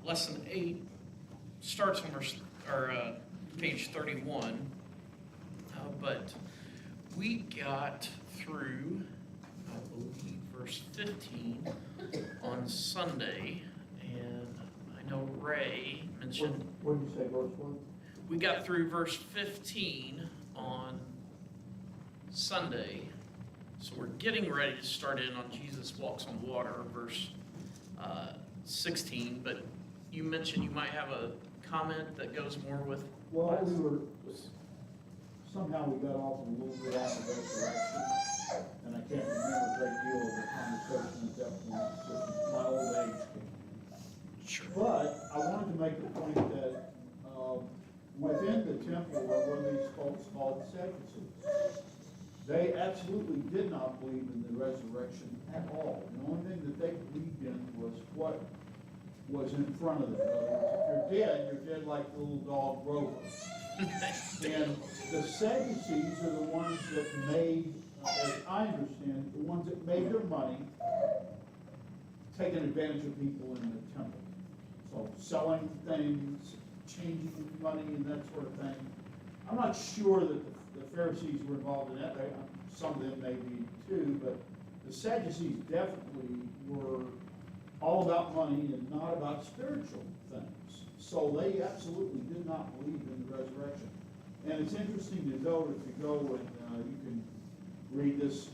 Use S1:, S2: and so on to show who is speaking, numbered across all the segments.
S1: Lesson 8 starts on page 31, but we got through, I believe, verse 15 on Sunday, and I know Ray mentioned...
S2: What did you say, verse 1?
S1: We got through verse 15 on Sunday, so we're getting ready to start in on Jesus walks on water, verse 16, but you mentioned you might have a comment that goes more with...
S2: Well, somehow we got off a little bit on the resurrection, and I can't remember a great deal of the conversation at that point, so my old age.
S1: Sure.
S2: But I wanted to make the point that within the temple were these folks called Sadducees. They absolutely did not believe in the resurrection at all. The only thing that they believed in was what was in front of them. In other words, if you're dead like the little dog Grover. And the Sadducees are the ones that made, as I understand, the ones that made their money taking advantage of people in the temple. So selling things, changing money and that sort of thing. I'm not sure that the Pharisees were involved in that. Some of them maybe too, but the Sadducees definitely were all about money and not about spiritual things. So they absolutely did not believe in the resurrection. And it's interesting to note, if you go and you can read this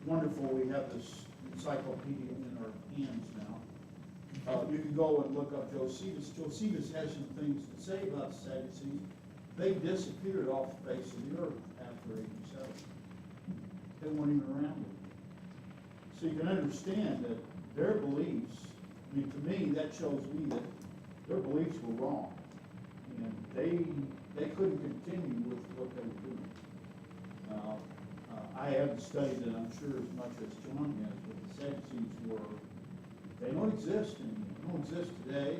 S2: wonderful, we have this encyclopedia in our hands now. You can go and look up Josephus. Josephus has some things to say about the Sadducees. They disappeared off the face of the earth after 87. They weren't even around anymore. So you can understand that their beliefs, I mean, to me, that shows me that their beliefs were wrong. And they couldn't continue with what they were doing. I haven't studied it, I'm sure, as much as John has, but the Sadducees were, they don't exist anymore. They don't exist today.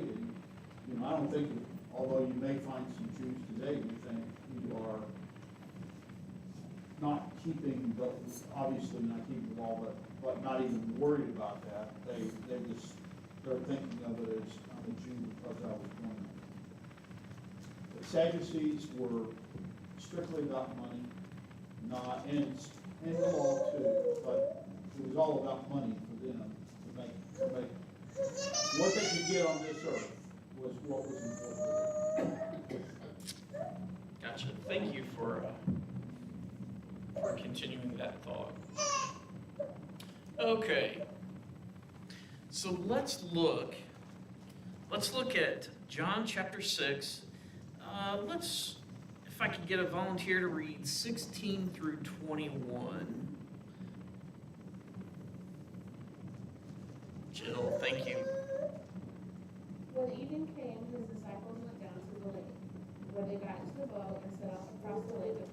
S2: And, I don't think, although you may find some Jews today who think you are not keeping, obviously not keeping the law, but not even worried about that. They're thinking of it as I'm a Jew because I was born there. The Sadducees were strictly about money, and the law too, but it was all about money for them to make what they could get on this earth was what was important.
S1: Gotcha. Thank you for continuing that thought. Okay. So let's look at John chapter 6. If I could get a volunteer to read 16 through 21. Jill, thank you.
S3: When evening came, his disciples went down to the lake, where they got into the boat and set off across the lake of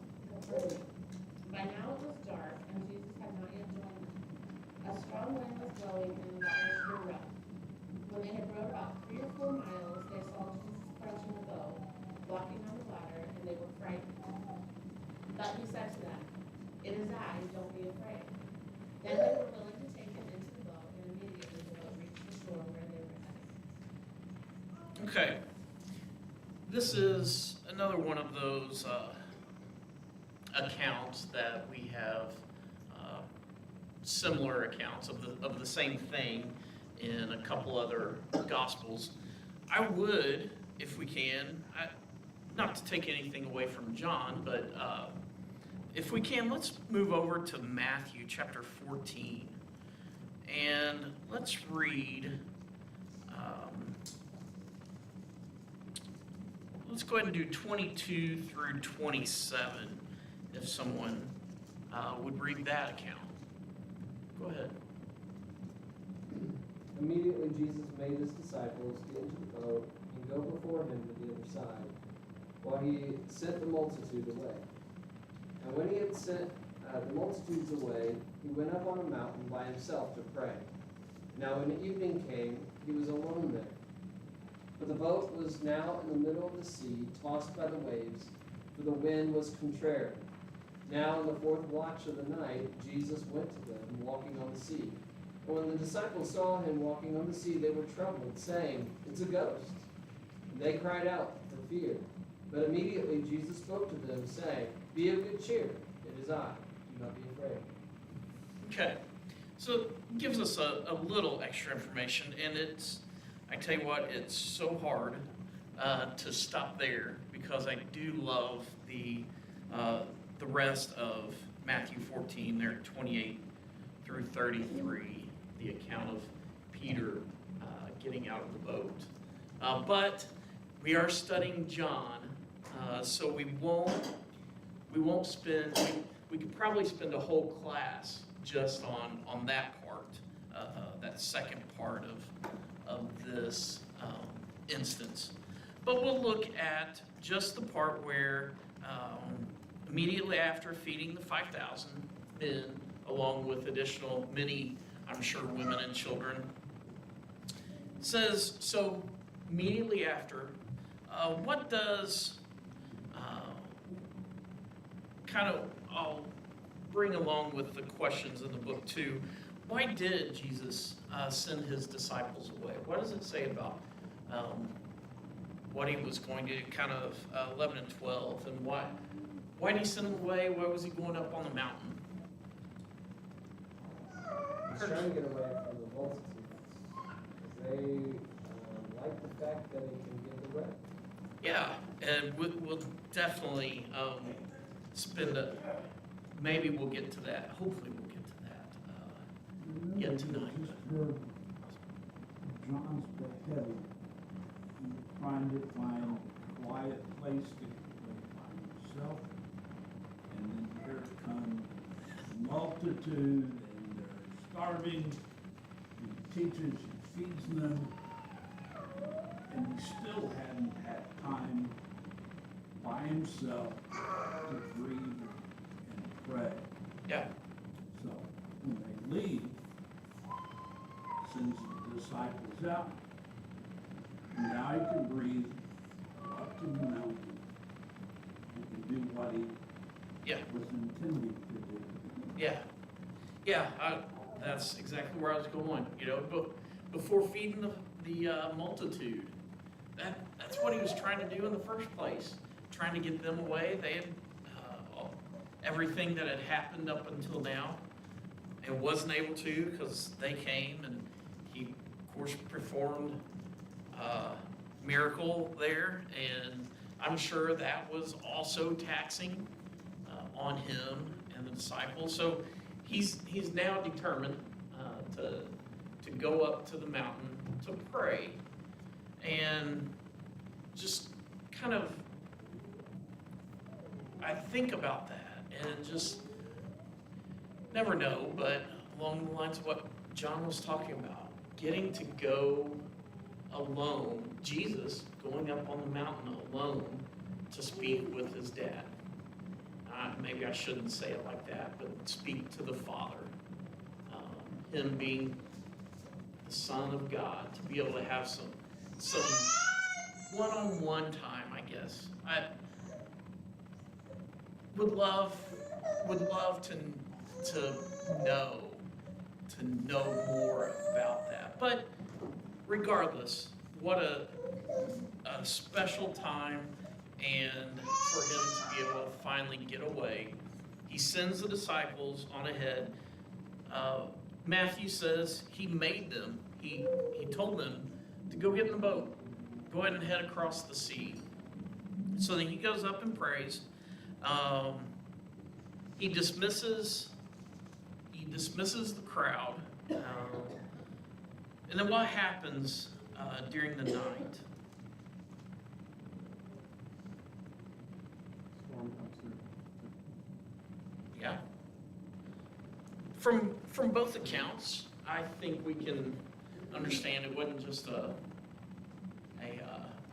S3: Capernaum. By now it was dark, and Jesus had not yet joined them. A strong wind was blowing, and the waters were rough. When they had rowed about 3 or 4 miles, they saw Jesus approaching the boat, walking on the water, and they were frightened. But he said to them, "It is I, don't be afraid." Then they were willing to take him into the boat, and immediately the boat reached the shore where they were headed.
S1: Okay. This is another one of those accounts that we have similar accounts of the same thing in a couple other Gospels. I would, if we can, not to take anything away from John, but if we can, let's move over to Matthew chapter 14. And let's read, let's go ahead and do 22 through 27, if someone would read that account. Go ahead.
S4: Immediately Jesus made his disciples get into the boat and go before him to the other side, while he sent the multitude away. And when he had sent the multitudes away, he went up on a mountain by himself to pray. Now when evening came, he was alone there. But the boat was now in the middle of the sea, tossed by the waves, for the wind was contrary. Now in the 4th watch of the night, Jesus went to them, walking on the sea. And when the disciples saw him walking on the sea, they were troubled, saying, "It's a ghost." And they cried out for fear. But immediately Jesus spoke to them, saying, "Be of good cheer. It is I. Do not be afraid."
S1: Okay, so it gives us a little extra information, and I tell you what, it's so hard to stop there, because I do love the rest of Matthew 14, there 28 through 33, the account of Peter getting out of the boat. But we are studying John, so we won't spend, we could probably spend a whole class just on that part, that second part of this instance. But we'll look at just the part where immediately after feeding the 5,000 men, along with additional many, I'm sure, women and children, it says, so immediately after, what does, I'll bring along with the questions in the book too, why did Jesus send his disciples away? What does it say about what he was going to, kind of 11 and 12, and why did he send them away? Why was he going up on the mountain?
S4: He's trying to get away from the multitudes, because they like the fact that he can get away.
S1: Yeah, and we'll definitely maybe we'll get to that. Hopefully we'll get to that yet tonight.
S2: John's beheaded. He's trying to find a quiet place to find himself. And then here comes the multitude, and they're starving. He teaches and feeds them. And he still hadn't had time by himself to breathe and pray.
S1: Yeah.
S2: So when they leave, sends the disciples out. Now he can breathe up to the mountain. He can do what he was intending to do.
S1: Yeah. That's exactly where I was going. But before feeding the multitude, that's what he was trying to do in the first place. Trying to get them away. They had everything that had happened up until now, and wasn't able to because they came, and he, of course, performed a miracle there, and I'm sure that was also taxing on him and the disciples. So he's now determined to go up to the mountain to pray, and just kind of I think about that and just never know, but along the lines of what John was talking about, getting to go alone, Jesus going up on the mountain alone to speak with his dad. Maybe I shouldn't say it like that, but speak to the Father. Him being the Son of God, to be able to have some one-on-one time, I guess. I would love to know more about that. But regardless, what a special time, and for him to be able to finally get away. He sends the disciples on ahead. Matthew says he made them. He told them to go get in the boat. Go ahead and head across the sea. So then he goes up and prays. He dismisses the crowd. And then what happens during the night?
S2: Storm comes through.
S1: Yeah. From both accounts, I think we can understand it wasn't just a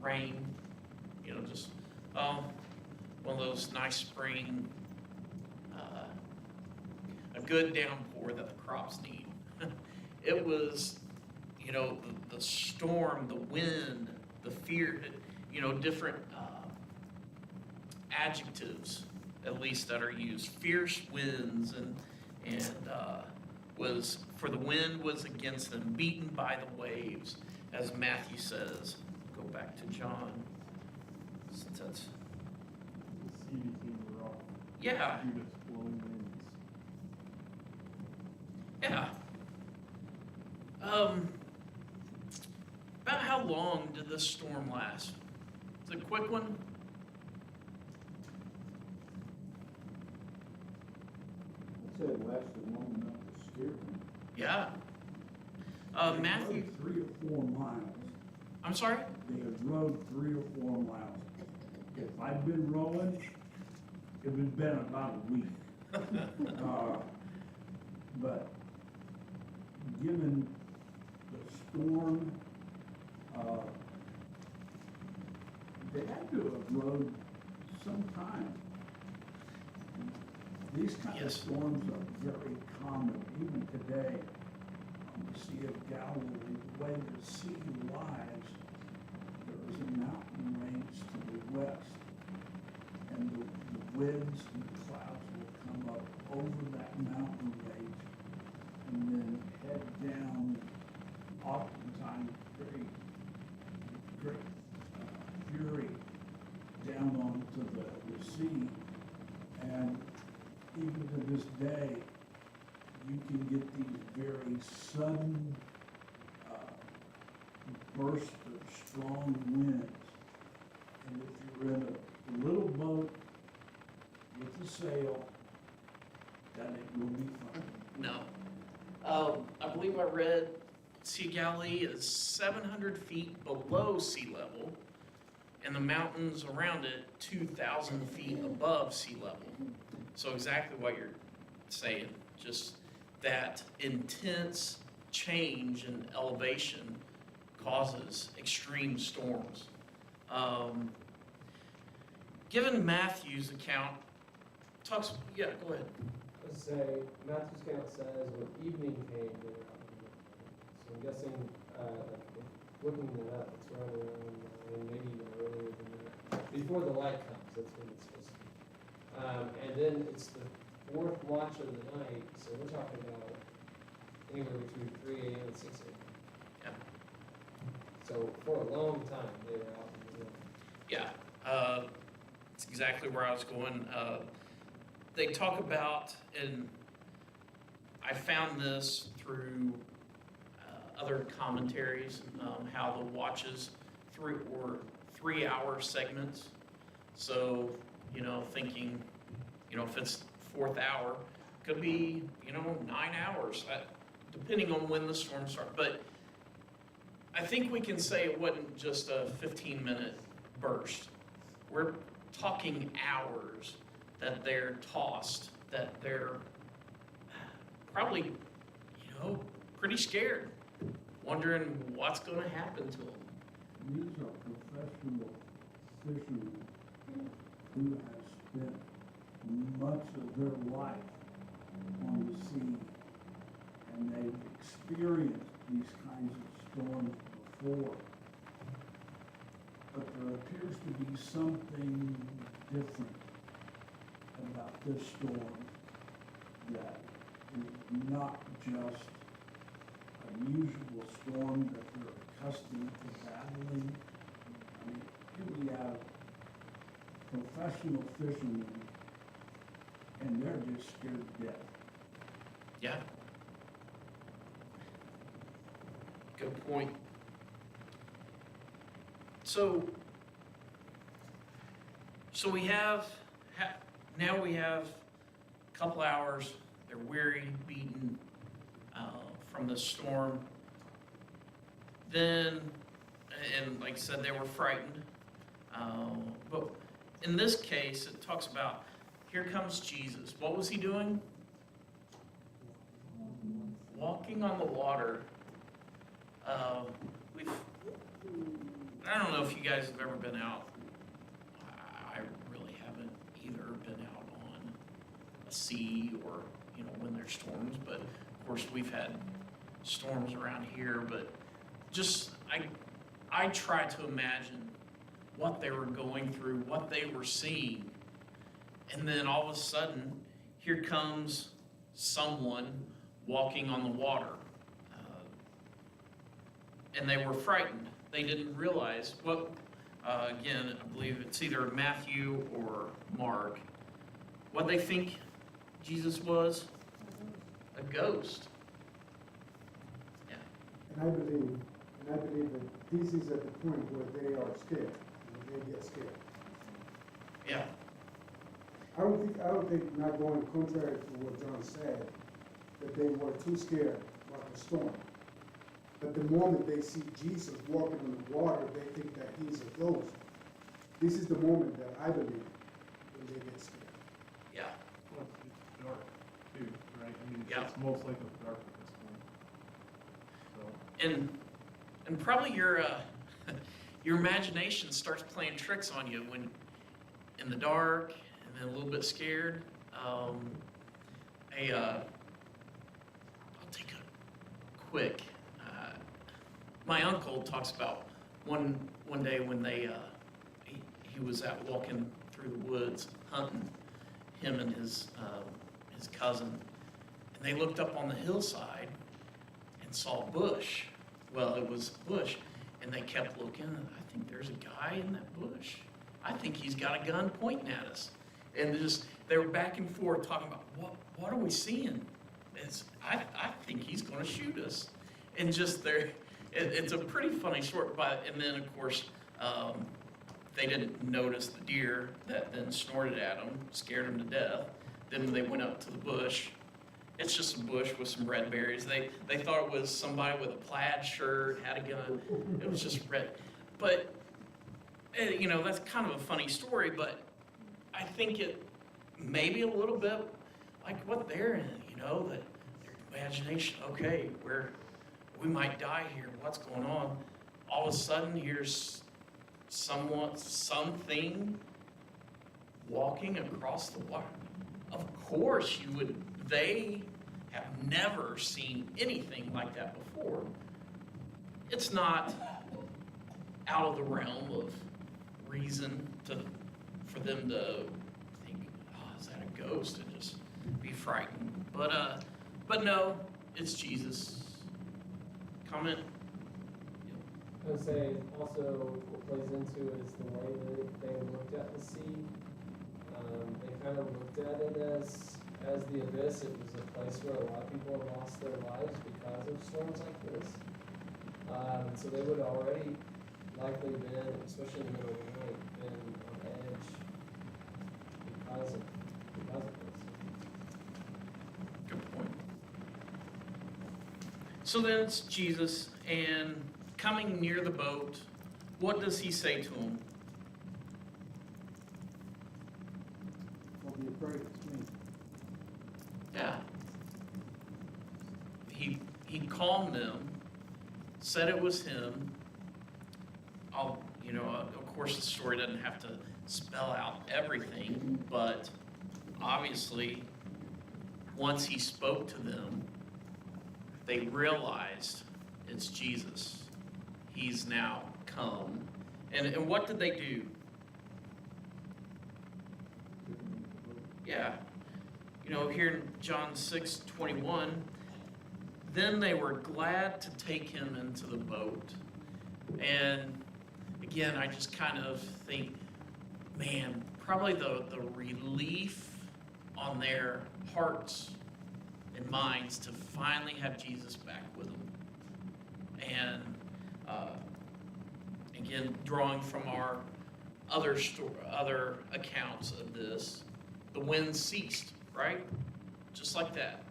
S1: rain, just one of those nice spring, a good downpour that the crops need. It was, the storm, the wind, the fear, different adjectives, at least, that are used. Fierce winds and for the wind was against them, beaten by the waves, as Matthew says. Go back to John. Since that's,
S5: The sea became rough.
S1: yeah,
S5: Due to its blowing winds.
S1: yeah. About how long did this storm last? Is it a quick one?
S2: I'd say it lasted long enough to scare me.
S1: Yeah.
S6: They
S1: Matthew,
S6: rode 3 or 4 miles.
S1: I'm sorry?
S6: They had rode 3 or 4 miles. If I'd been rowing, it would have been about a week. But given the storm, they had to have rode some time. These kind of
S1: Yes.
S6: storms are very common, even today. On the Sea of Galilee, the way the sea lies, there is a mountain range to the west. And the winds and the clouds will come up over that mountain range and then head down, oftentimes very great fury down onto the sea. And even to this day, you can get these very sudden bursts of strong winds. And if you're in a little boat with a sail, then it will be fun.
S1: No. I believe I read Sea of Galilee is 700 feet below sea level, and the mountains around it 2,000 feet above sea level. So exactly what you're saying, just that intense change in elevation causes extreme storms. Given Matthew's account, talks, yeah, go ahead.
S4: I would say, Matthew's account says when evening came, they were out in the morning. So I'm guessing, like, if looking it up, it's right around, maybe even earlier than that. Before the light comes, that's when it's supposed to be. And then it's the 4th watch of the night, so we're talking about anywhere between 3 a.m. and 6 a.m.
S1: Yeah.
S4: So for a long time, they were out in the morning.
S1: Yeah, that's exactly where I was going. They talk about, and I found this through other commentaries, how the watches were 3-hour segments. So, thinking, if it's 4th hour, could be, 9 hours, depending on when the storm started. But I think we can say it wasn't just a 15-minute burst. We're talking hours that they're tossed, that they're probably, pretty scared, wondering what's going to happen to them.
S6: These are professional fishermen who have spent much of their life on the sea, and they've experienced these kinds of storms before. But there appears to be something different about this storm that is not just a usual storm that they're accustomed to battling. I mean, here we have professional fishermen, and they're just scared to death.
S1: Yeah. Good point. So we have, now we have a couple hours, they're weary, beaten from the storm. Then, and like I said, they were frightened. But in this case, it talks about, here comes Jesus. What was he doing? Walking on the water. I don't know if you guys have ever been out. I really haven't either been out on a sea or, when there's storms, but of course we've had storms around here, but just, I try to imagine what they were going through, what they were seeing, and then all of a sudden, here comes someone walking on the water. And they were frightened. They didn't realize what, again, I believe it's either Matthew or Mark, what they think Jesus was? A ghost. Yeah.
S7: And I believe that this is at the point where they are scared, where they get scared.
S1: Yeah.
S7: I don't think, not going contrary to what John said, that they were too scared like a storm. But the moment they see Jesus walking on the water, they think that he's a ghost. This is the moment that I believe when they get scared.
S1: Yeah.
S5: Well, it's dark too, right? I mean,
S1: Yeah.
S5: it's most likely dark at this point. So,
S1: And probably your your imagination starts playing tricks on you when in the dark and then a little bit scared. I'll take a quick. My uncle talks about one day when he was out walking through the woods hunting, him and his cousin, and they looked up on the hillside and saw a bush. Well, it was a bush, and they kept looking, and I think there's a guy in that bush. I think he's got a gun pointing at us. And they were back and forth talking about, what are we seeing? I think he's going to shoot us. And just there, it's a pretty funny story. And then, of course, they didn't notice the deer that then snorted at them, scared them to death. Then when they went up to the bush, it's just a bush with some red berries. They thought it was somebody with a plaid shirt, had a gun. It was just red. But, that's kind of a funny story, but I think it maybe a little bit like what they're in, that their imagination, okay, we might die here. What's going on? All of a sudden, here's something walking across the water. Of course, they have never seen anything like that before. It's not out of the realm of reason for them to think, oh, is that a ghost, and just be frightened. But no, it's Jesus. Comment?
S4: I would say also what plays into it is the way that they looked at the sea. They kind of looked at it as the abyss. It was a place where a lot of people have lost their lives because of storms like this. And so they would already likely been, especially in the middle of the night, been on edge because of this.
S1: Good point. So then it's Jesus, and coming near the boat, what does he say to him?
S7: Don't be afraid, it's me.
S1: Yeah. He calmed them, said it was him. Of course, the story doesn't have to spell out everything, but obviously, once he spoke to them, they realized it's Jesus. He's now come. And what did they do? Yeah. Here in John 6:21, then they were glad to take him into the boat. And again, I just kind of think, man, probably the relief on their hearts and minds to finally have Jesus back with them. And again, drawing from our other accounts of this, the wind ceased, right? Just like that.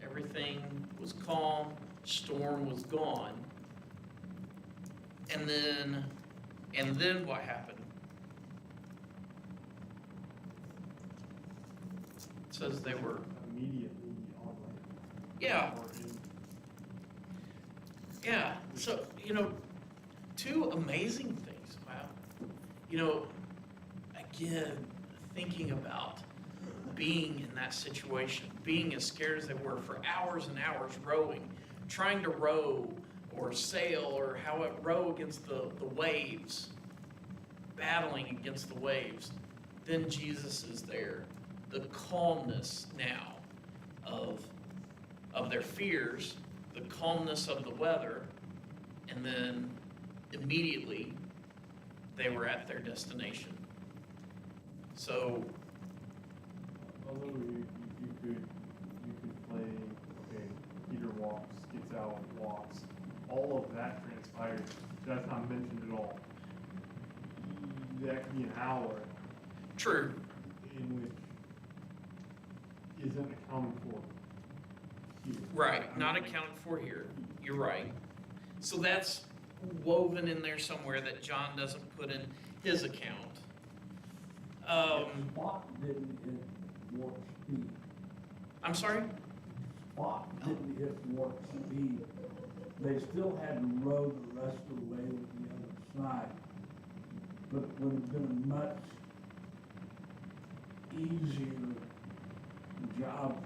S1: Everything was calm, storm was gone. And then what happened? It says they were,
S5: immediately on land.
S1: yeah,
S5: Or in-
S1: yeah. So, two amazing things. Wow. Again, thinking about being in that situation, being as scared as they were for hours and hours rowing, trying to row or sail or row against the waves, battling against the waves. Then Jesus is there. The calmness now of their fears, the calmness of the weather, and then immediately they were at their destination. So,
S5: Although you could play, okay, Peter walks, gets out, walks, all of that transpires, that's not mentioned at all. That could be an hour
S1: true,
S5: in which isn't accounted for here.
S1: right, not accounted for here. You're right. So that's woven in there somewhere that John doesn't put in his account.
S6: Spot didn't hit warp speed.
S1: I'm sorry?
S6: Spot didn't hit warp speed. They still had to row the rest of the way with the other side. But it would have been a much easier job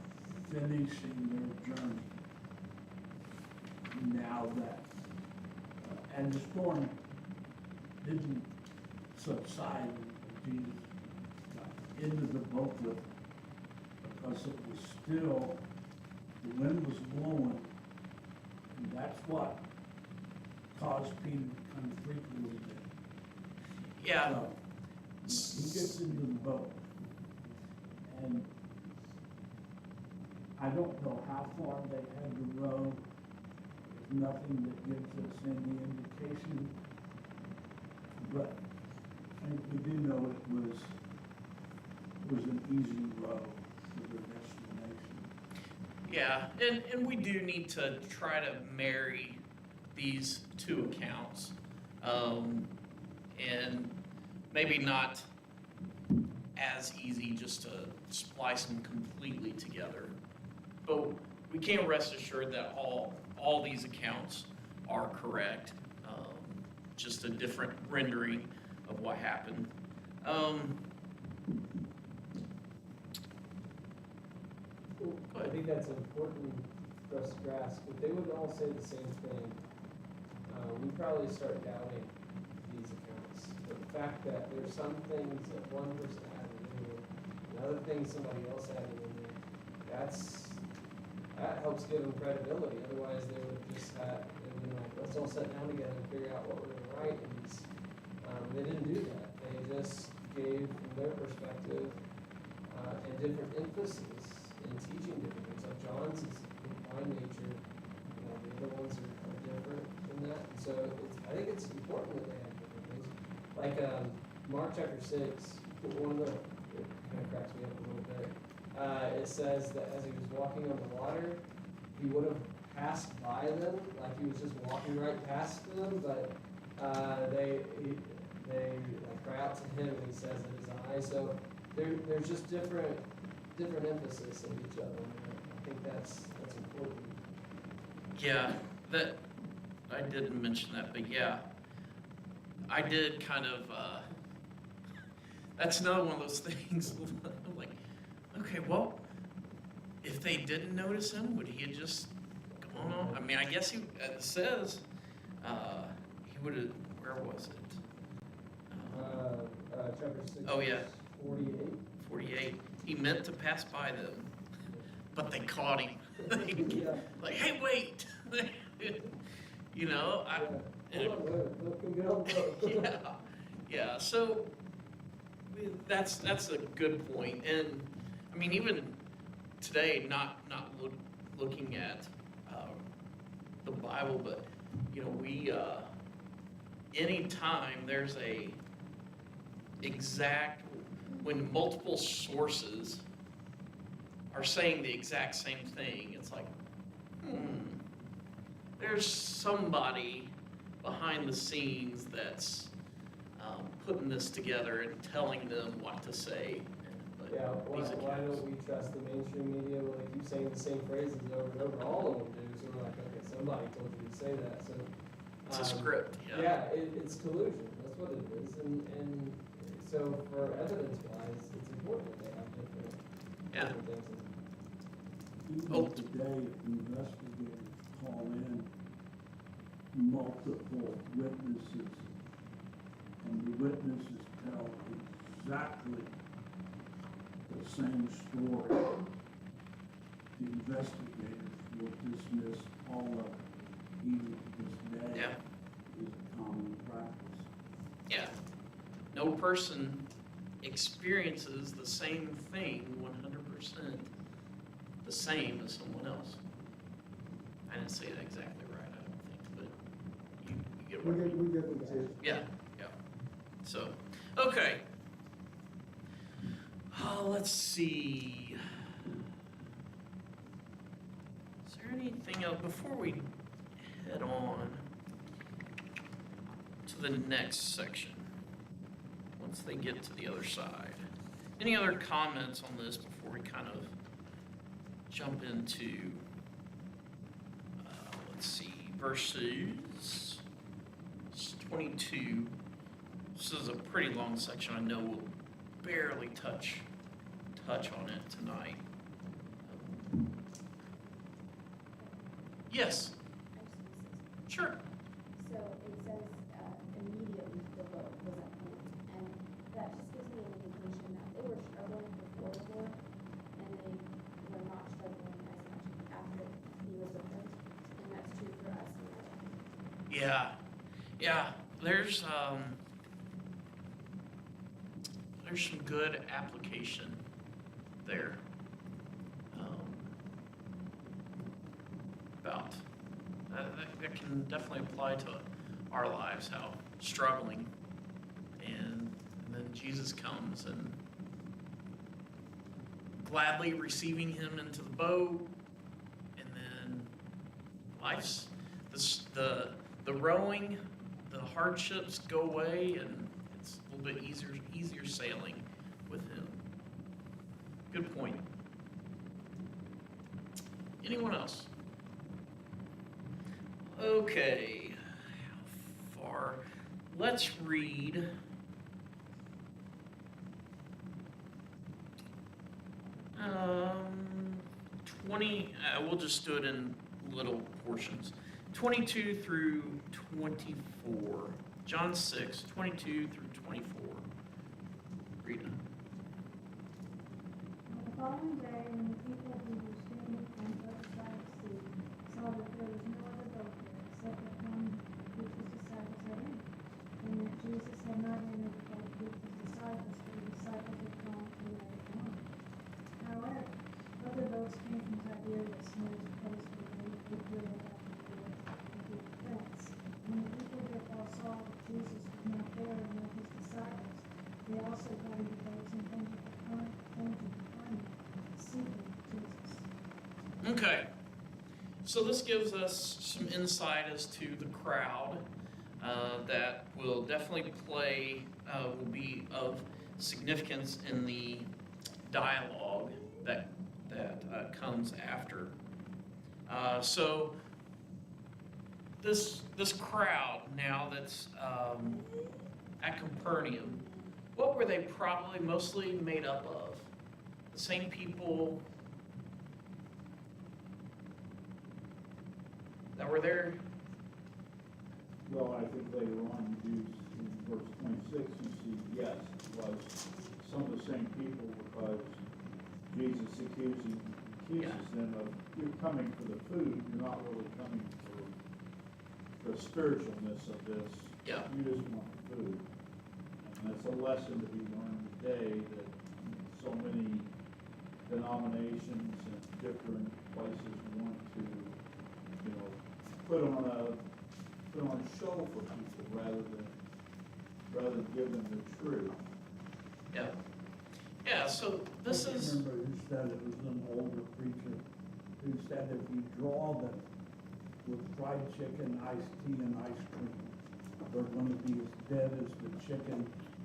S6: finishing their journey. Now that, and the storm didn't subside until Jesus got into the boat with them, because it was still, the wind was blowing, and that's what caused Peter to kind of freak a little bit.
S1: Yeah,
S6: So, he gets into the boat, and I don't know how far they had to row. There's nothing that gives us any indication, but I think we do know it was an easy row to their destination.
S1: yeah, and we do need to try to marry these two accounts, and maybe not as easy just to splice them completely together. But we can rest assured that all these accounts are correct, just a different rendering of what happened.
S4: I think that's important for us to grasp. If they would all say the same thing, we'd probably start doubting these accounts. But the fact that there's some things that one person added in there, and other things somebody else added in there, that helps give them credibility. Otherwise, they would have just they'd been like, let's all sit down together and figure out what we're going to write. And they didn't do that. They just gave, from their perspective, and different emphasis in teaching different things. Like John's is by nature, the other ones are different than that. And so I think it's important that they have different things. Like Mark chapter 6, one of the, it kind of cracks me up a little bit. It says that as he was walking on the water, he would have passed by them, like he was just walking right past them, but they like cry out to him, and he says in his eyes. So there's just different emphasis in each other. And I think that's important.
S1: Yeah, that, I didn't mention that, but yeah, I did kind of, that's another one of those things, like, okay, well, if they didn't notice him, would he have just gone on? I mean, I guess it says, he would have, where was it?
S4: Chapter 6,
S1: Oh, yeah.
S4: 48.
S1: 48, he meant to pass by them, but they caught him.
S4: Yeah.
S1: Like, hey, wait! You know,
S4: Yeah. Hold on, look and get on the boat.
S1: yeah, so that's a good point. And I mean, even today, not looking at the Bible, but you know, we anytime there's a exact, when multiple sources are saying the exact same thing, it's like, there's somebody behind the scenes that's putting this together and telling them what to say. But
S4: Yeah, why
S1: these
S4: don't
S1: accounts-
S4: we trust the mainstream media when they keep saying the same phrases over and over? All of them do, so we're like, okay, somebody told you to say that, so.
S1: It's a script, yeah.
S4: Yeah, it's collusion, that's what it is, and so for evidence-wise, it's important that they have different things.
S6: Even
S1: Oh.
S6: today, investigators call in multiple witnesses, and the witnesses tell exactly the same story. the investigators will dismiss all of it, even to this day.
S1: Yeah.
S6: Is a common practice.
S1: Yeah. No person experiences the same thing 100% the same as someone else. I didn't say that exactly right, I don't think, but you get what I mean.
S7: We get the gist.
S1: Yeah, yeah. So, okay. Let's see. Is there anything else before we head on to the next section? Once they get to the other side. Any other comments on this before we kind of jump into, let's see, verses 22. This is a pretty long section. I know we'll barely touch on it tonight. Yes, sure.
S8: So it says immediately the boat was at home, and that just gives me an indication that they were struggling before the war, and they were not struggling as much after he was with them, and that's true for us.
S1: Yeah. There's some good application there about that can definitely apply to our lives. How struggling, and then Jesus comes and gladly receiving him into the boat, and then life's the rowing, the hardships go away, and it's a little bit easier sailing with him. Good point. Anyone else? Okay, how far? Let's read. Um, 20. We'll just do it in little portions. 22 through 24. John 6, 22 through 24. Read it.
S9: On the following day, when the people who were standing on the other side of the sea saw that there was no other boat there except the one which his disciples had in, and that Jesus had not entered the boat with his disciples, for the disciples had gone to let it alone. However, other boats came from Tiberias near the place where they could build up the fence. When the people therefore saw that Jesus was not there and with his disciples, they also got into boats and came to Capernaum, seeking Jesus.
S1: Okay. So this gives us some insight as to the crowd that will definitely will be of significance in the dialogue that comes after. So this crowd now that's at Capernaum, what were they probably mostly made up of? The same people that were there.
S2: Well, I think later on, in verse 26, you see, yes, it was some of the same people, because Jesus accuses them of, you're coming for the food, you're not really coming for the spiritualness of this.
S1: Yeah.
S2: You just want the food. And that's a lesson to be learned today, that so many denominations and different places want to, put on a show for people rather than give them the truth.
S1: Yeah. Yeah, so this
S6: I
S1: is,
S6: remember who said, it was an older preacher, who said if you draw them with fried chicken, iced tea, and ice cream, they're gonna be as dead as the chicken,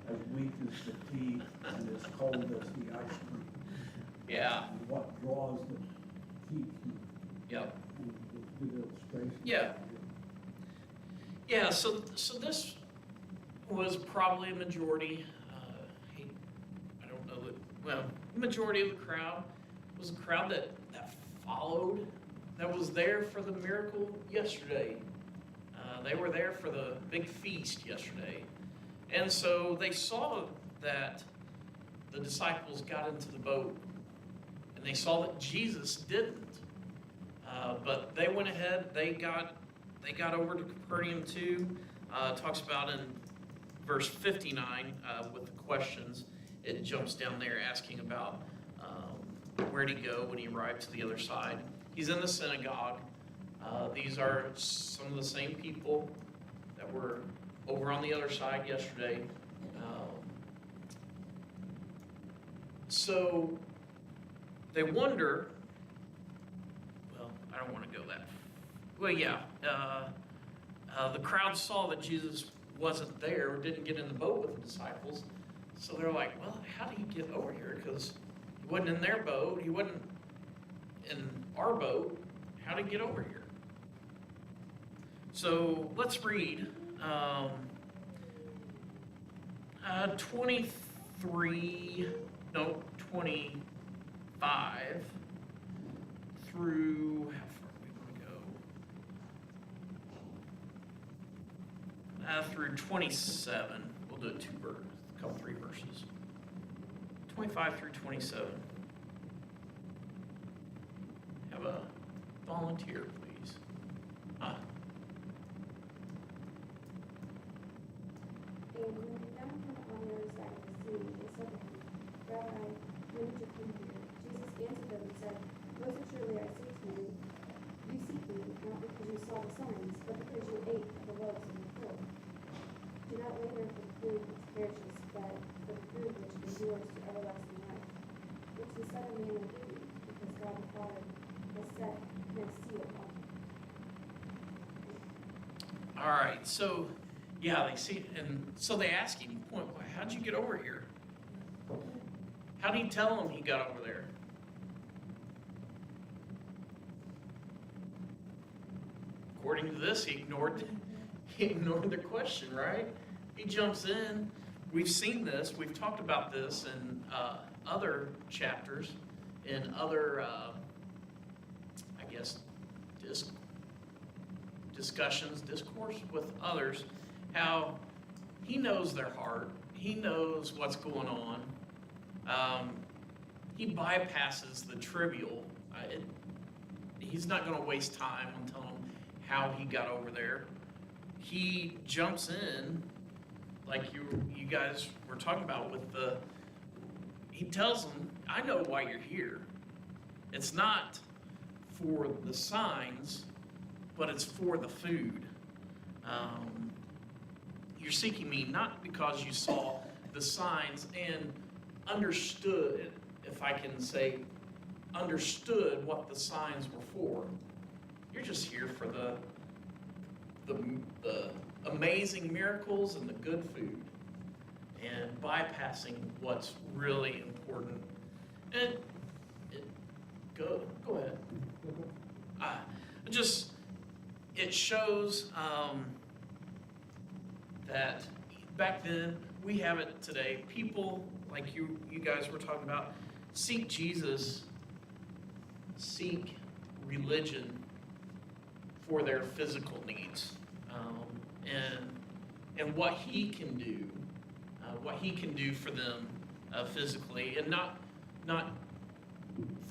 S6: as weak as the tea, and as cold as the ice cream.
S1: yeah,
S6: And what draws the heat,
S1: yep.
S6: good illustration.
S1: Yeah. Yeah, so this was probably a majority, I don't know that, well, the majority of the crowd was a crowd that followed, that was there for the miracle yesterday. They were there for the big feast yesterday. And so they saw that the disciples got into the boat and they saw that Jesus didn't. But they went ahead, they got over to Capernaum too. Talks about in verse 59 with the questions, it jumps down there asking about where'd he go when he arrived to the other side. He's in the synagogue. These are some of the same people that were over on the other side yesterday. So they wonder, well, I don't want to go that. Well, yeah, the crowd saw that Jesus wasn't there, or didn't get in the boat with the disciples. So they're like, well, how did he get over here? Because he wasn't in their boat, he wasn't in our boat. How did he get over here? So let's read 25 through, how far do we want to go? Through 27. We'll do it three verses. 25 through 27. Have a volunteer, please.
S8: And when they found him on the other side of the sea, they said to him, Rabbi, when did you come here? Jesus answered them and said, most assuredly I say to you, you seek me, not because you saw the signs, but because you ate of the loaves in the field. Do not labor for the food which perishes, but for the food which endures to everlasting life, which the Son of Man will give you, because God the Father has set his seal upon him.
S1: All right, so yeah, they see, and so they ask him, point, how'd you get over here? How did he tell them he got over there? According to this, he ignored their question, right? He jumps in. We've seen this. We've talked about this in other chapters, in other, I guess, discourse with others, how he knows their heart. He knows what's going on. He bypasses the trivial. He's not going to waste time on telling them how he got over there. He jumps in, like you guys were talking about with he tells them, I know why you're here. It's not for the signs, but it's for the food. You're seeking me not because you saw the signs and understood, if I can say, understood what the signs were for. You're just here for the amazing miracles and the good food, and bypassing what's really important. And go ahead. It shows that back then, we have it today. People like you guys were talking about, seek Jesus, seek religion for their physical needs, and what he can do for them physically, and not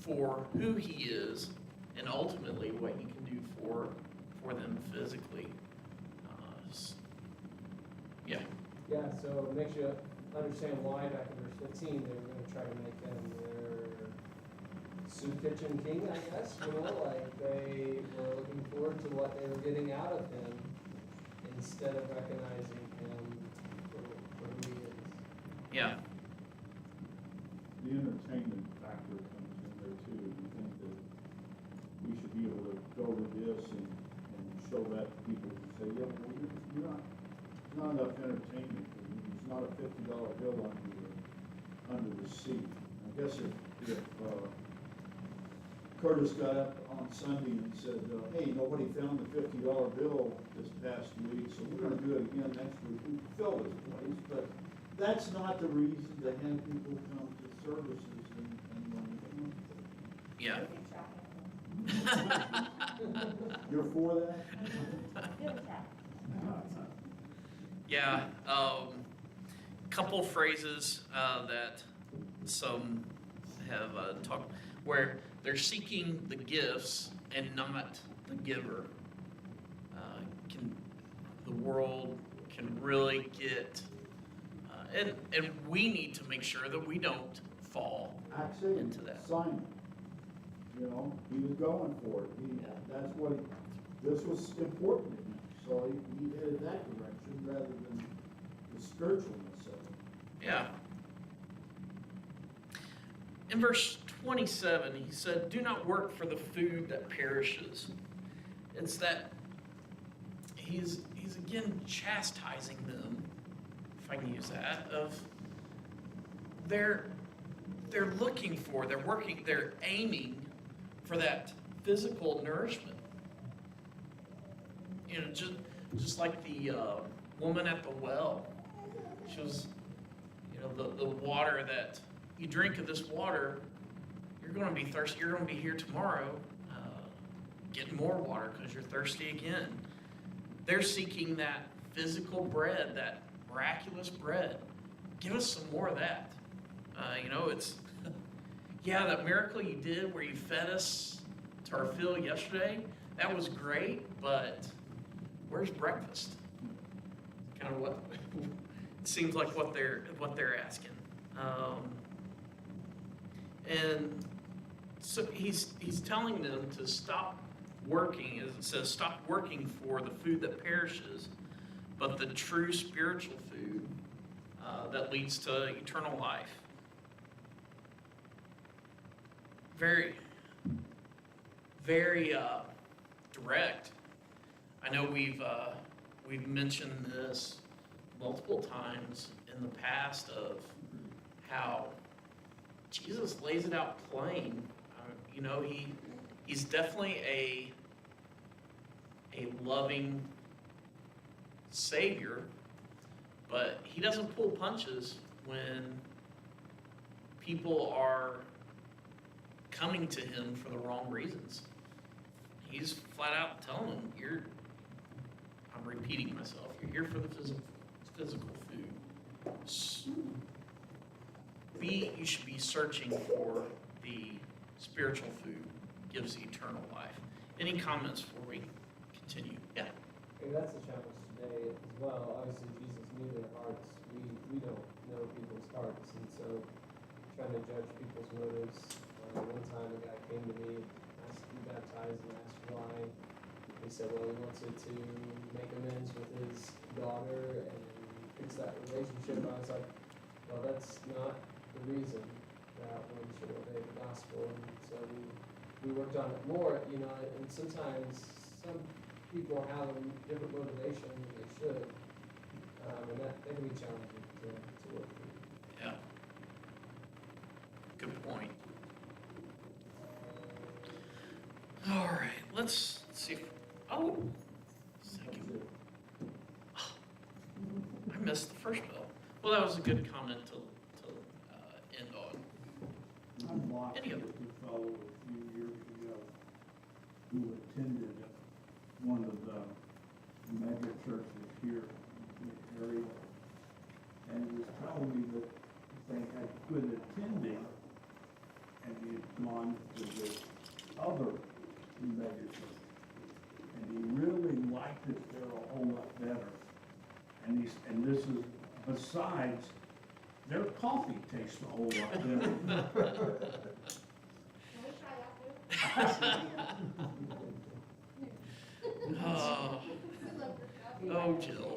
S1: for who he is, and ultimately what he can do for them physically. Yeah.
S4: Yeah, so it makes you understand why back in verse 15 they were going to try to make him their soup kitchen king, I guess. Like they were looking forward to what they were getting out of him instead of recognizing him for who he is.
S1: Yeah.
S2: The entertainment factor comes in there too. You think that we should be able to go to this and show that to people and say, yeah, well, you're not enough entertainment. There's not a $50 bill under the seat. I guess if Curtis got up on Sunday and said, hey, nobody found the $50 bill this past week, so we're going to do it again next week. We fill this place, but that's not the reason to have people come to services and learn.
S1: Yeah.
S2: You're for that?
S3: Give it a try.
S1: Yeah, couple phrases that some have talked. where they're seeking the gifts and not the giver. The world can really get, and we need to make sure that we don't fall
S2: Acts 8,
S1: into that.
S2: Simon, you know, he was going for it. That's what, this was important to him. So he headed that direction rather than the spiritualness of it.
S1: Yeah. In verse 27, he said, "Do not work for the food that perishes." It's that he's again chastising them, if I can use that, of they're looking for, they're aiming for that physical nourishment. You know, just like the woman at the well. She was, you know, the water that you drink of this water, you're going to be thirsty. You're going to be here tomorrow getting more water because you're thirsty again. They're seeking that physical bread, that miraculous bread. Give us some more of that. You know, it's, yeah, that miracle you did where you fed us to our fill yesterday, that was great, but where's breakfast? Kind of what it seems like what they're asking. And so he's telling them to stop working, as it says, stop working for the food that perishes, but the true spiritual food that leads to eternal life. Very, very direct. I know we've mentioned this multiple times in the past of how Jesus lays it out plain. You know, he's definitely a loving Savior, but he doesn't pull punches when people are coming to him for the wrong reasons. He's flat out telling them, I'm repeating myself, you're here for the physical food. You should be searching for the spiritual food, gives eternal life. Any comments before we continue? Yeah.
S4: And that's the challenge today as well. Obviously, Jesus knew their hearts. We don't know people's hearts, and so trying to judge people's motives. One time, a guy came to me, asked to be baptized, and asked why. He said, well, he wants it to make amends with his daughter and fix that relationship. I was like, well, that's not the reason that one should obey the gospel. And so we worked on it more, you know, and sometimes some people have a different motivation than they should, and that can be challenging to work through.
S1: Yeah. Good point. All right, let's see if, thank you. Oh, I missed the first bell. Well, that was a good comment to end on.
S2: I'm locked
S1: Any
S2: with
S1: other?
S2: a fellow a few years ago who attended one of the mega churches here in the area. And he was telling me that they had quit attending and he had gone to the other mega church. And he really liked it there a whole lot better. And this is besides, their coffee tastes a whole lot better.
S3: Can we try that too?
S1: Oh,
S3: We love your coffee.
S1: oh, Jill.